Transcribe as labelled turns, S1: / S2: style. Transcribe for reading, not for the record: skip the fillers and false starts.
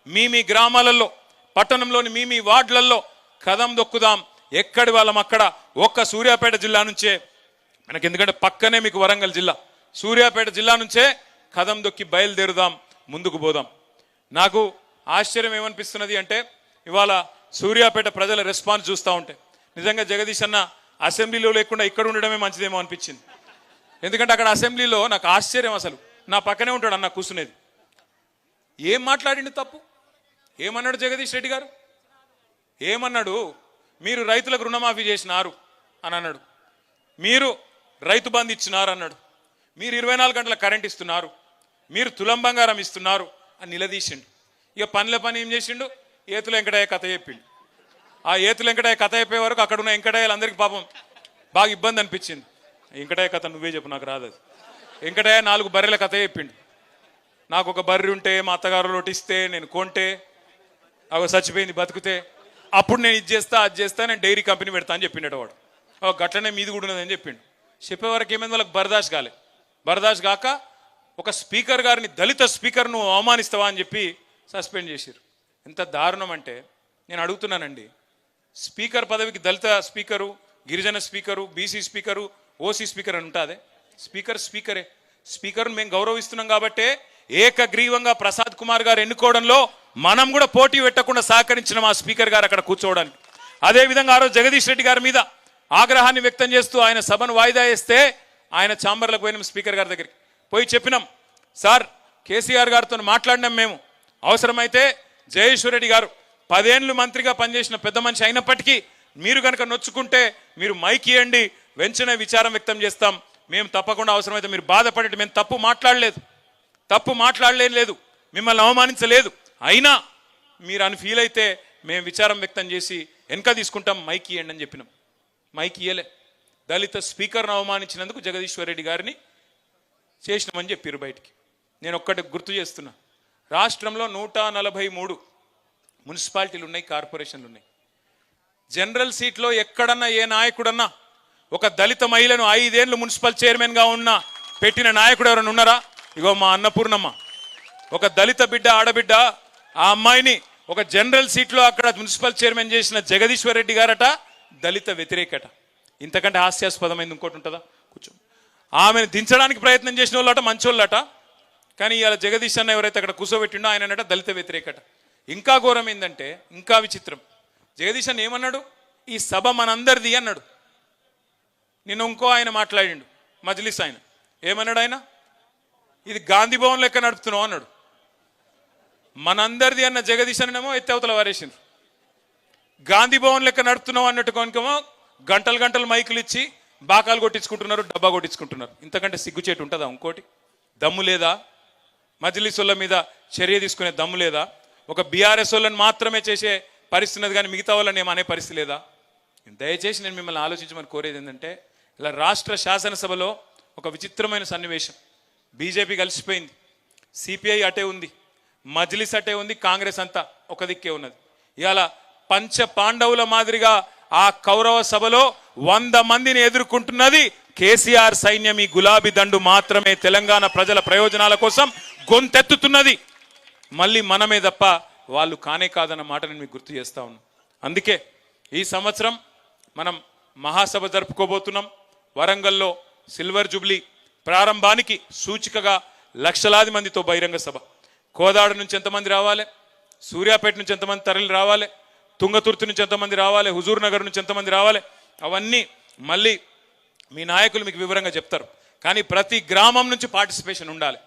S1: మీ గ్రామాలలో పట్టణంలోని మీ వార్డులలో కదం దొక్కుదాం. ఎక్కడి వాళ్ళం అక్కడ. ఒక్క సూర్యాపేట జిల్లా నుంచే మనకి, ఎందుకంటే పక్కనే మీకు వరంగల్ జిల్లా, సూర్యాపేట జిల్లా నుంచే కదం దొక్కి బయలుదేరుదాం, ముందుకు పోదాం. నాకు ఆశ్చర్యం ఏమనిపిస్తున్నది అంటే ఇవాళ సూర్యాపేట ప్రజల రెస్పాన్స్ చూస్తూ ఉంటే నిజంగా జగదీష్ అన్న అసెంబ్లీలో లేకుండా ఇక్కడ ఉండడమే మంచిదేమో అనిపించింది. ఎందుకంటే అక్కడ అసెంబ్లీలో నాకు ఆశ్చర్యం, అసలు నా పక్కనే ఉంటాడు అన్న కూర్చునేది. ఏం మాట్లాడిండు తప్పు? ఏమన్నాడు జగదీష్ రెడ్డి గారు? ఏమన్నాడు? మీరు రైతులకు రుణమాఫీ చేసినారు అని అన్నాడు, మీరు రైతు బంధు ఇచ్చినారు అన్నాడు, మీరు 24 గంటల కరెంట్ ఇస్తున్నారు, మీరు తులం బంగారం ఇస్తున్నారు అని నిలదీసిండు. ఇక పని ఏం చేసిండు? ఏతుల వెంకటయ్య కథ చెప్పిండు. ఆ ఏతుల వెంకటయ్య కథ చెప్పే వరకు అక్కడ ఉన్న వెంకటయ్యలందరికీ పాపం బాగా ఇబ్బంది అనిపించింది. వెంకటయ్య కథ నువ్వే చెప్పు, నాకు రాదు అది. వెంకటయ్య 4 బర్రెల కథ చెప్పిండు. నాకు ఒక బర్రె ఉంటే మా అత్తగారు లోటిస్తే నేను కొంటే అవి చచ్చిపోయింది బతుకుతే అప్పుడు నేను ఇది చేస్తా అది చేస్తా, నేను డైరీ కంపెనీ పెడతా అని చెప్పిండట వాడు. గట్లనే మీది కూడా ఉన్నదని చెప్పిండు. చెప్పేవరకు ఏమైంది, వాళ్ళకి బర్దాష్ కాలే. బర్దాష్ కాక ఒక స్పీకర్ గారిని, దళిత స్పీకర్ నువ్వు అవమానిస్తావా అని చెప్పి సస్పెండ్ చేశారు. ఎంత దారుణం అంటే నేను అడుగుతున్నానండి, స్పీకర్ పదవికి దళిత స్పీకరు, గిరిజన speaker, BC speaker, OC speaker అని ఉంటుంది. స్పీకరే. స్పీకర్ను మేము గౌరవిస్తున్నాం కాబట్టే ఏకగ్రీవంగా ప్రసాద్ కుమార్ గారు ఎన్నుకోవడంలో మనం కూడా పోటీ పెట్టకుండా సహకరించిన మా స్పీకర్ గారు అక్కడ కూర్చోవడానికి. అదేవిధంగా ఆ రోజు జగదీష్ రెడ్డి గారి మీద ఆగ్రహాన్ని వ్యక్తం చేస్తూ ఆయన సభను వాయిదా వేస్తే ఆయన ఛాంబర్లకు పోయినాం, స్పీకర్ గారి దగ్గరికి పోయి చెప్పినాం, సార్ కేసీఆర్ గారితో మాట్లాడినాం మేము, అవసరమైతే జయేశ్వర్ రెడ్డి గారు 10 ఏళ్ళు మంత్రిగా పనిచేసిన పెద్ద మనిషి అయినప్పటికీ మీరు కనుక నొచ్చుకుంటే మీరు మైక్ ఇవ్వండి, వెంటనే విచారం వ్యక్తం చేస్తాం, మేము తప్పకుండా అవసరమైతే మీరు బాధపడేది, మేము తప్పు మాట్లాడలేదు, మిమ్మల్ని అవమానించలేదు, అయినా మీరు అని ఫీల్ అయితే మేము విచారం వ్యక్తం చేసి వెనక తీసుకుంటాం, మైక్ ఇవ్వండి అని చెప్పినాం. మైక్ ఇయ్యలే. దళిత స్పీకర్ను అవమానించినందుకు జగదీశ్వర్ రెడ్డి గారిని చేసినామని చెప్పారు బయటికి. నేను ఒక్కటి గుర్తు చేస్తున్నా, రాష్ట్రంలో 143 మున్సిపాలిటీలు ఉన్నాయి, కార్పొరేషన్లు ఉన్నాయి. జనరల్ సీట్లో ఎక్కడన్నా ఏ నాయకుడన్నా ఒక దళిత మహిళను 5 ఏళ్ళు మున్సిపల్ చైర్మన్గా ఉన్న పెట్టిన నాయకుడు ఎవరైనా ఉన్నారా? ఇగో మా అన్నపూర్ణమ్మ, ఒక దళిత బిడ్డ, ఆడబిడ్డ, ఆ అమ్మాయిని ఒక జనరల్ సీట్లో అక్కడ మున్సిపల్ చైర్మన్ చేసిన జగదీశ్వర్ రెడ్డి గారట దళిత వ్యతిరేకట. ఇంతకంటే హాస్యాస్పదమైంది ఇంకోటి ఉంటుందా? కూర్చో. ఆమెను దించడానికి ప్రయత్నం చేసిన వాళ్ళట మంచోళ్ళట, కానీ ఇవాళ జగదీష్ అన్న ఎవరైతే అక్కడ కూర్చోబెట్టిండో ఆయన దళిత వ్యతిరేకట. ఇంకా ఘోరం ఏంటంటే, ఇంకా విచిత్రం, జగదీష్ అన్న ఏమన్నాడు? ఈ సభ మనందరిది అన్నాడు. నిన్న ఇంకో ఆయన మాట్లాడిండు, మజ్లిస్ ఆయన, ఏమన్నాడు ఆయన? ఇది గాంధీ భవన్ లెక్క నడుపుతున్నావు అన్నాడు. మనందరిది అన్న జగదీష్ అన్నమో ఎత్తవతల వారేసిండ్రు. గాంధీ భవన్ లెక్క నడుపుతున్నావు అన్నట్టు కొనుకేమో గంటలు మైకులు ఇచ్చి బాకాలు కొట్టించుకుంటున్నారు, డబ్బా కొట్టించుకుంటున్నారు. ఇంతకంటే సిగ్గుచేటు ఉంటుందా? ఇంకోటి దమ్ము లేదా? మజ్లిస్ వాళ్ళ మీద చర్య తీసుకునే దమ్ము లేదా? ఒక బీఆర్ఎస్ వాళ్ళని మాత్రమే చేసే పరిస్థితి కానీ మిగతా వాళ్ళని ఏమనే పరిస్థితి లేదా? దయచేసి నేను మిమ్మల్ని ఆలోచించమని కోరేది ఏంటంటే, ఇలా రాష్ట్ర శాసనసభలో ఒక విచిత్రమైన సన్నివేశం. బీజేపీ కలిసిపోయింది, సిపిఐ అటే ఉంది, మజ్లిస్ అటే ఉంది, కాంగ్రెస్ అంతా ఒక దిక్కే ఉన్నది. ఇవాళ పంచ పాండవుల మాదిరిగా ఆ కౌరవ సభలో 100 మందిని ఎదుర్కొంటున్నది కేసీఆర్ సైన్యం. ఈ గులాబీ దండు మాత్రమే తెలంగాణ ప్రజల ప్రయోజనాల కోసం గొంతెత్తుతున్నది. మళ్ళీ మనమే తప్ప వాళ్ళు కానే కాదన్న మాట నేను మీకు గుర్తు చేస్తా ఉన్నాను. అందుకే ఈ సంవత్సరం మనం మహాసభ జరుపుకోబోతున్నాం. వరంగల్లో సిల్వర్ జూబ్లీ ప్రారంభానికి సూచికగా లక్షలాది మందితో బహిరంగ సభ. కోదాడ నుంచి ఎంతమంది రావాలి, సూర్యాపేట నుంచి ఎంతమంది తరలి రావాలి, తుంగతుర్తి నుంచి ఎంతమంది రావాలి, హుజూర్ నగర్ నుంచి ఎంతమంది రావాలి, అవన్నీ మళ్ళీ మీ నాయకులు మీకు వివరంగా చెప్తారు. కానీ ప్రతి గ్రామం నుంచి పార్టిసిపేషన్ ఉండాలి.